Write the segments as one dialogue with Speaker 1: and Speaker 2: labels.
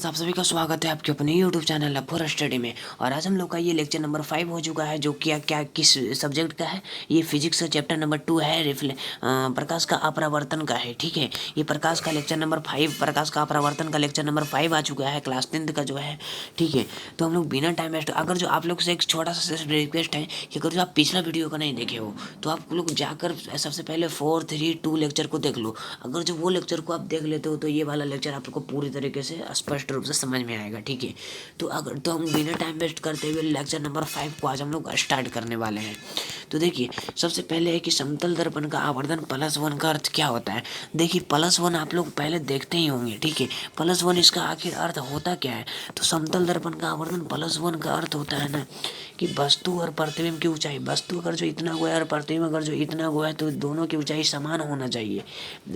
Speaker 1: आप सभी का स्वागत है आपके अपने YouTube चैनल अफोर स्टडी में। और आज हम लोग का ये लेक्चर नंबर 5 हो चुका है, जो क्या किस सब्जेक्ट का है। ये फिजिक्स का चैप्टर नंबर 2 है, प्रकाश का अपरावर्तन का है। ठीक है, ये प्रकाश का लेक्चर नंबर 5, प्रकाश का अपरावर्तन का लेक्चर नंबर 5 आ चुका है, क्लास 10th का जो है। ठीक है, तो हम लोग बिना टाइम वेस्ट, अगर जो आप लोग से एक छोटा सा रिक्वेस्ट है कि अगर जो आप पिछला वीडियो का नहीं देखे हो तो आप लोग जाकर सबसे पहले 4, 3, 2 लेक्चर को देख लो। अगर जो वो लेक्चर को आप देख लेते हो तो ये वाला लेक्चर आपको पूरी तरीके से स्पष्ट रूप से समझ में आएगा। ठीक है, तो हम बिना टाइम वेस्ट करते हुए लेक्चर नंबर 5 को आज हम लोग स्टार्ट करने वाले हैं। तो देखिए, सबसे पहले है कि समतल दर्पण का आवर्धन +1 का अर्थ क्या होता है। देखिए, +1 आप लोग पहले देखते ही होंगे। ठीक है, +1 इसका आखिर अर्थ होता क्या है। तो समतल दर्पण का आवर्धन +1 का अर्थ होता है ना कि वस्तु और प्रतिबिंब की ऊंचाई, वस्तु अगर जो इतना हुआ है और प्रतिबिंब अगर जो इतना हुआ है तो दोनों की ऊंचाई समान होना चाहिए।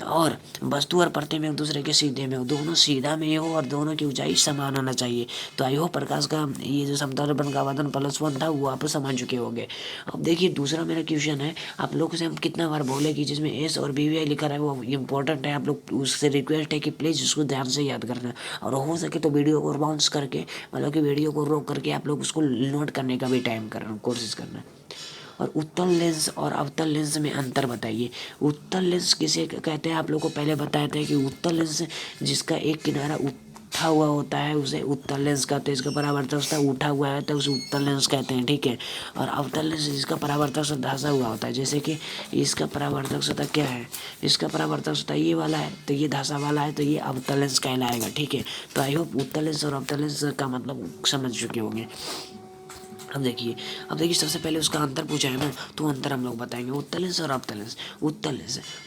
Speaker 1: और वस्तु और प्रतिबिंब एक दूसरे के सीधे में हो, दोनों सीधा में हो और दोनों की ऊंचाई समान होना चाहिए। तो आई होप प्रकाश का ये जो समतल दर्पण का आवर्धन +1 था वो आप समझ चुके होंगे। अब देखिए, दूसरा मेरा क्वेश्चन है, आप लोगों से हम कितना बार बोले कि जिसमें एस और BVI लिखा है वो इम्पोर्टेंट है। आप लोग उससे रिक्वेस्ट है कि प्लीज़ उसको ध्यान से याद करना, और हो सके तो वीडियो को बाउंस करके, मतलब कि वीडियो को रोक करके आप लोग उसको नोट करने का भी टाइम करना, कोशिश करना। और उत्तल लेंस और अवतल लेंस में अंतर बताइए। उत्तल लेंस किसे कहते हैं, आप लोग को पहले बताए थे कि उत्तल लेंस जिसका एक किनारा उठा हुआ होता है उसे उत्तल लेंस कहते हैं। इसका परावर्तक उसका उठा हुआ है तो उसे उत्तल लेंस कहते हैं। ठीक है, और अवतल लेंस जिसका परावर्तक सतह धंसा हुआ होता है, जैसे कि इसका परावर्तक सतह क्या है, इसका परावर्तक सतह ये वाला है तो ये धंसा वाला है तो ये अवतल लेंस कहलाएगा। ठीक है, तो आई होप उत्तल लेंस और अवतल लेंस का मतलब समझ चुके होंगे। अब देखिए सबसे पहले उसका अंतर पूछा है ना, तो अंतर हम लोग बताएंगे उत्तल लेंस और अवतल लेंस।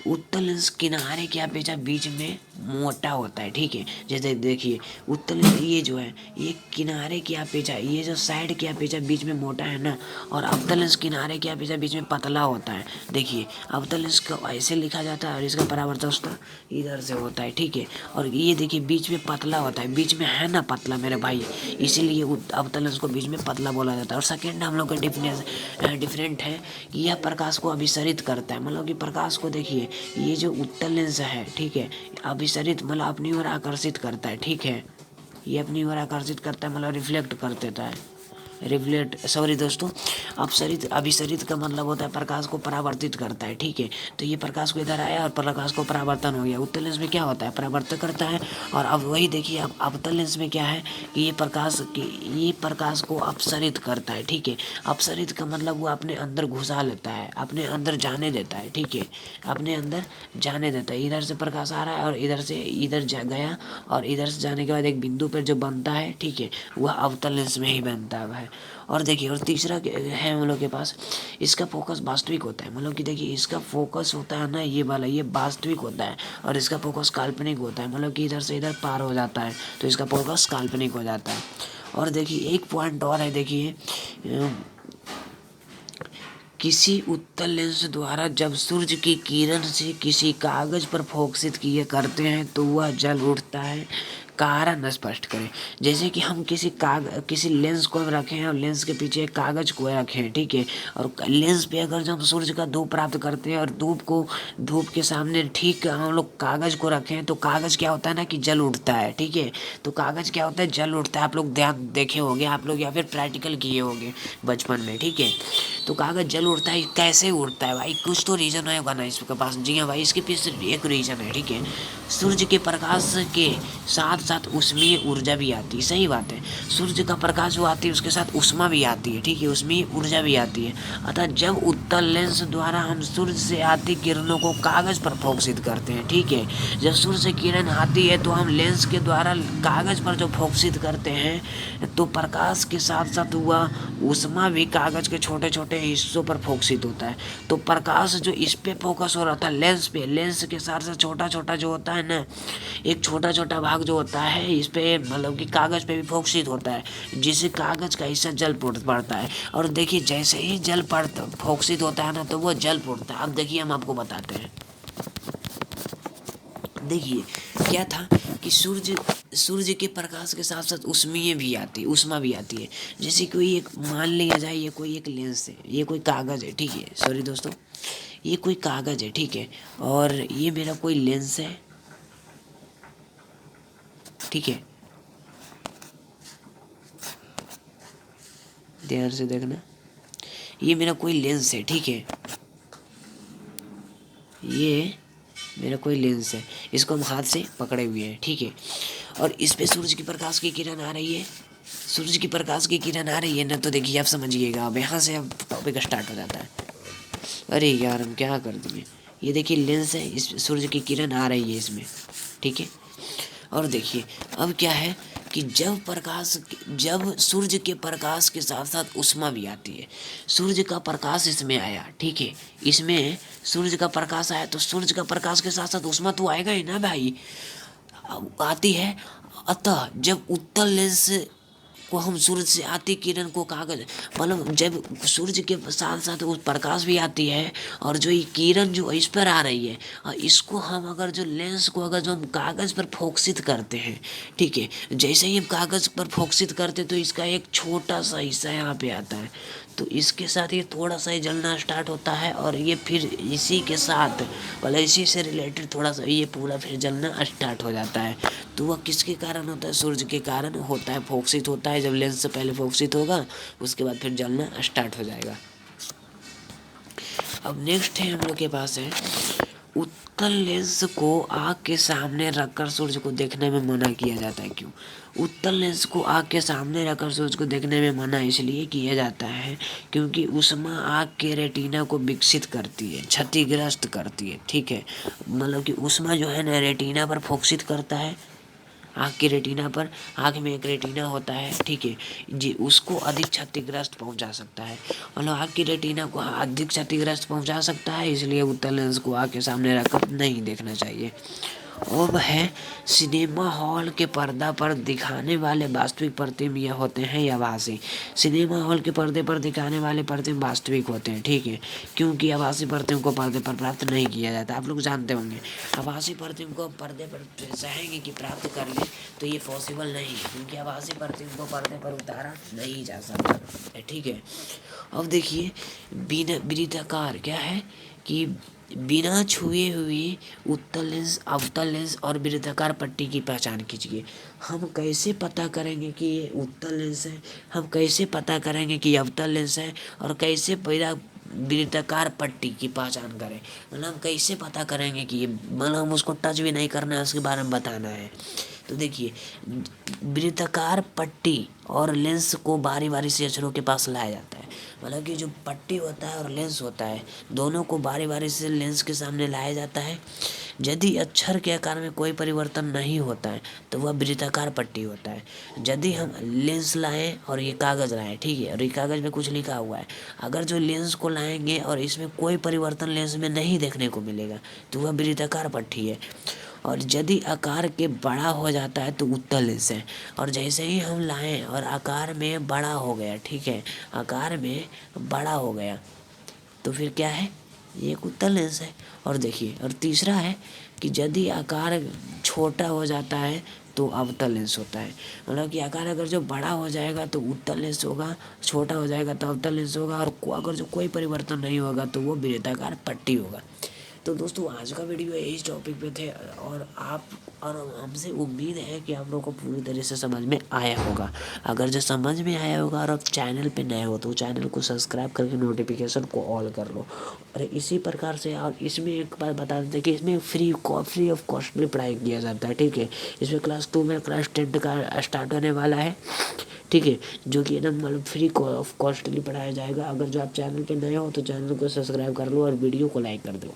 Speaker 1: उत्तल लेंस किनारे के अपेक्षा बीच में मोटा होता है। ठीक है, जैसे देखिए उत्तल लेंस ये जो है ये किनारे की अपेक्षा, ये जो साइड की अपेक्षा बीच में मोटा है ना, और अवतल लेंस किनारे की अपेक्षा बीच में पतला होता है। देखिए, अवतल लेंस को ऐसे लिखा जाता है और इसका परावर्तक इधर से होता है। ठीक है, और ये देखिए बीच में पतला होता है, बीच में है ना पतला मेरे भाई, इसीलिए अवतल लेंस को बीच में पतला बोला जाता है। और सेकेंड हम लोग का डिफरेंट है कि यह प्रकाश को अभिसरित करता है। मतलब कि प्रकाश को देखिए, ये जो उत्तल लेंस है, ठीक है, अभिसरित मतलब अपनी ओर आकर्षित करता है। ठीक है, ये अपनी ओर आकर्षित करता है, मतलब रिफ्लेक्ट कर देता है। दोस्तों, अपसरित अभिसरित का मतलब होता है प्रकाश को परावर्तित करता है। ठीक है, तो ये प्रकाश को इधर आया और प्रकाश को परावर्तन हो गया। उत्तल लेंस में क्या होता है, परावर्तन करता है। और अब वही देखिए, अब अवतल लेंस में क्या है कि ये प्रकाश को अपसरित करता है। ठीक है, अपसरित का मतलब वो अपने अंदर घुसा लेता है, अपने अंदर जाने देता है। ठीक है, अपने अंदर जाने देता है। इधर से प्रकाश आ रहा है और इधर से इधर गया, और इधर से जाने के बाद एक बिंदु पर जो बनता है, ठीक है, वह अवतल लेंस में ही बनता है। और देखिए, और तीसरा है हम लोग के पास, इसका फोकस वास्तविक होता है। मतलब कि देखिए, इसका फोकस होता है ना ये वाला, ये वास्तविक होता है, और इसका फोकस काल्पनिक होता है। मतलब कि इधर से इधर पार हो जाता है तो इसका फोकस काल्पनिक हो जाता है। और देखिए एक पॉइंट और है, देखिए किसी उत्तल लेंस द्वारा जब सूर्य की किरण से किसी कागज पर फोकसित किए करते हैं तो वह जल उठता है। कारण स्पष्ट करें। जैसे कि हम किसी लेंस को रखें और लेंस के पीछे एक कागज को रखें। ठीक है, और लेंस पे अगर जब हम सूर्य का धूप प्राप्त करते हैं और धूप के सामने ठीक हम लोग कागज को रखें तो कागज क्या होता है ना कि जल उठता है। ठीक है, तो कागज क्या होता है, जल उठता है। आप लोग ध्यान देखे होंगे, आप लोग या फिर प्रैक्टिकल किए होंगे बचपन में। ठीक है, तो कागज जल उड़ता है। कैसे उड़ता है भाई, कुछ तो रीज़न होगा ना इसके पास। जी हाँ भाई, इसके पीछे एक रीज़न है। ठीक है, सूर्य के प्रकाश के साथ साथ ऊष्मीय ऊर्जा भी आती है। सही बात है, सूर्य का प्रकाश जो आती है उसके साथ ऊष्मा भी आती है। ठीक है, ऊष्मीय ऊर्जा भी आती है। अतः जब उत्तल लेंस द्वारा हम सूर्य से आती किरणों को कागज पर फोकसित करते हैं, ठीक है, जब सूर्य से किरण आती है तो हम लेंस के द्वारा कागज पर जो फोकसित करते हैं तो प्रकाश के साथ साथ हुआ ऊष्मा भी कागज के छोटे छोटे हिस्सों पर फोकसित होता है। तो प्रकाश जो इस पे फोकस हो रहा था लेंस पे, लेंस के साथ साथ छोटा छोटा जो होता है ना, एक छोटा छोटा भाग जो होता है इस पे, मतलब कि कागज पे भी फोकसित होता है, जिससे कागज का हिस्सा जल पड़ता है। और देखिए जैसे ही जल पड़ता फोकसित होता है ना तो वो जल पड़ता है। अब देखिए हम आपको बताते हैं। देखिए क्या था कि सूर्य के प्रकाश के साथ साथ ऊष्मा भी आती है। जैसे कोई एक, मान लिया जाए ये कोई एक लेंस है, ये कोई कागज़ है। ठीक है, सॉरी दोस्तों, ये कोई कागज़ है। ठीक है, और ये मेरा कोई लेंस है। ठीक है, ध्यान से देखना, ये मेरा कोई लेंस है, ठीक है, ये मेरा कोई लेंस है, इसको हम हाथ से पकड़े हुए हैं, ठीक है। और इस पे सूरज की प्रकाश की किरण आ रही है, सूरज की प्रकाश की किरण आ रही है ना, तो देखिए आप समझिएगा, अब यहाँ से अब टॉपिक स्टार्ट हो जाता है। अरे यार हम क्या कर दिए, ये देखिए लेंस है, इस सूरज की किरण आ रही है इसमें, ठीक है। और देखिए अब क्या है कि जब सूर्य के प्रकाश के साथ साथ ऊष्मा भी आती है, सूर्य का प्रकाश इसमें आया, ठीक है, इसमें सूर्य का प्रकाश आया, तो सूर्य का प्रकाश के साथ साथ ऊष्मा तो आएगा ही ना भाई, आती है। अतः जब उत्तल लेंस को हम सूरज से आती किरण को कागज, मतलब जब सूरज के साथ साथ वो प्रकाश भी आती है, और जो ये किरण जो इस पर आ रही है, और इसको हम अगर जो लेंस को अगर जो हम कागज़ पर फोकसित करते हैं, ठीक है, जैसे ही हम कागज़ पर फोकसित करते तो इसका एक छोटा सा हिस्सा यहाँ पे आता है, तो इसके साथ ये थोड़ा सा ही जलना स्टार्ट होता है, और ये फिर इसी के साथ मतलब इसी से रिलेटेड थोड़ा सा ये पूरा फिर जलना स्टार्ट हो जाता है। तो वह किसके कारण होता है, सूर्य के कारण होता है, फोकसित होता है, जब लेंस से पहले फोकसित होगा उसके बाद फिर जलना स्टार्ट हो जाएगा। अब नेक्स्ट है हम लोग के पास है, उत्तल लेंस को आँख के सामने रखकर सूर्य को देखने में मना किया जाता है। क्यों? उत्तल लेंस को आँख के सामने रखकर सूर्य को देखने में मना इसलिए किया जाता है क्योंकि ऊष्मा आँख के रेटिना को विकसित करती है, क्षतिग्रस्त करती है, ठीक है, मतलब कि ऊष्मा जो है ना रेटिना पर फोकसित करता है, आँख की रेटिना पर, आँख में एक रेटिना होता है, ठीक है जी, उसको अधिक क्षतिग्रस्त पहुंचा सकता है, मतलब आँख की रेटिना को अधिक क्षतिग्रस्त पहुंचा सकता है, इसलिए उत्तल लेंस को आँख के सामने रखकर नहीं देखना चाहिए। अब है सिनेमा हॉल के पर्दा पर दिखाने वाले वास्तविक प्रतिबिंब यह होते हैं या आभासी। सिनेमा हॉल के पर्दे पर दिखाने वाले प्रतिबिंब वास्तविक होते हैं, ठीक है, क्योंकि आभासी प्रतिबिंब को पर्दे पर प्राप्त नहीं किया जाता। आप लोग जानते होंगे आभासी प्रतिबिंब को पर्दे पर चाहेंगे कि प्राप्त कर ले तो ये पॉसिबल नहीं है, क्योंकि आभासी प्रतिबिंब को पर्दे पर उतारा नहीं जा सकता, ठीक है। अब देखिए बिना वृत्ताकार क्या है कि बिना छुए हुए उत्तल लेंस, अवतल लेंस और वृत्ताकार पट्टी की पहचान कीजिए। हम कैसे पता करेंगे कि ये उत्तल लेंस है, हम कैसे पता करेंगे कि अवतल लेंस है, और कैसे बिना वृत्ताकार पट्टी की पहचान करें, मतलब हम कैसे पता करेंगे कि ये, मतलब हम उसको टच भी नहीं करना है, उसके बारे में बताना है। तो देखिए वृत्ताकार पट्टी और लेंस को बारी बारी से अक्षरों के पास लाया जाता है, मतलब कि जो पट्टी होता है और लेंस होता है दोनों को बारी बारी से लेंस के सामने लाया जाता है। यदि अक्षर के आकार में कोई परिवर्तन नहीं होता है तो वह वृत्ताकार पट्टी होता है। यदि हम लेंस लाएं और ये कागज़ लाएं, ठीक है, और ये कागज़ में कुछ लिखा हुआ है, अगर जो लेंस को लाएंगे और इसमें कोई परिवर्तन लेंस में नहीं देखने को मिलेगा तो वह वृत्ताकार पट्टी है। और यदि आकार के बड़ा हो जाता है तो उत्तल लेंस है, और जैसे ही हम लाएं और आकार में बड़ा हो गया, ठीक है, आकार में बड़ा हो गया तो फिर क्या है, ये एक उत्तल लेंस है। और देखिए, और तीसरा है कि यदि आकार छोटा हो जाता है तो अवतल लेंस होता है, मतलब कि आकार अगर जो बड़ा हो जाएगा तो उत्तल लेंस होगा, छोटा हो जाएगा तो अवतल लेंस होगा, और अगर जो कोई परिवर्तन नहीं होगा तो वो वृत्ताकार पट्टी होगा। तो दोस्तों आज का वीडियो इस टॉपिक पे थे, और हमसे उम्मीद है कि आप लोगों को पूरी तरह से समझ में आया होगा। अगर जो समझ में आया होगा और आप चैनल पे नए हो तो चैनल को सब्सक्राइब करके नोटिफिकेशन को ऑल कर लो। और इसी प्रकार से, और इसमें एक बात बता देते हैं कि इसमें फ्री ऑफ कॉस्ट में पढ़ाई किया जाता है, ठीक है। इसमें क्लास 2 में क्लास 10 का स्टार्ट होने वाला है, ठीक है, जो कि एकदम मतलब फ्री ऑफ कॉस्टली पढ़ाया जाएगा। अगर जो आप चैनल पे नए हो तो चैनल को सब्सक्राइब कर लो और वीडियो को लाइक कर दो।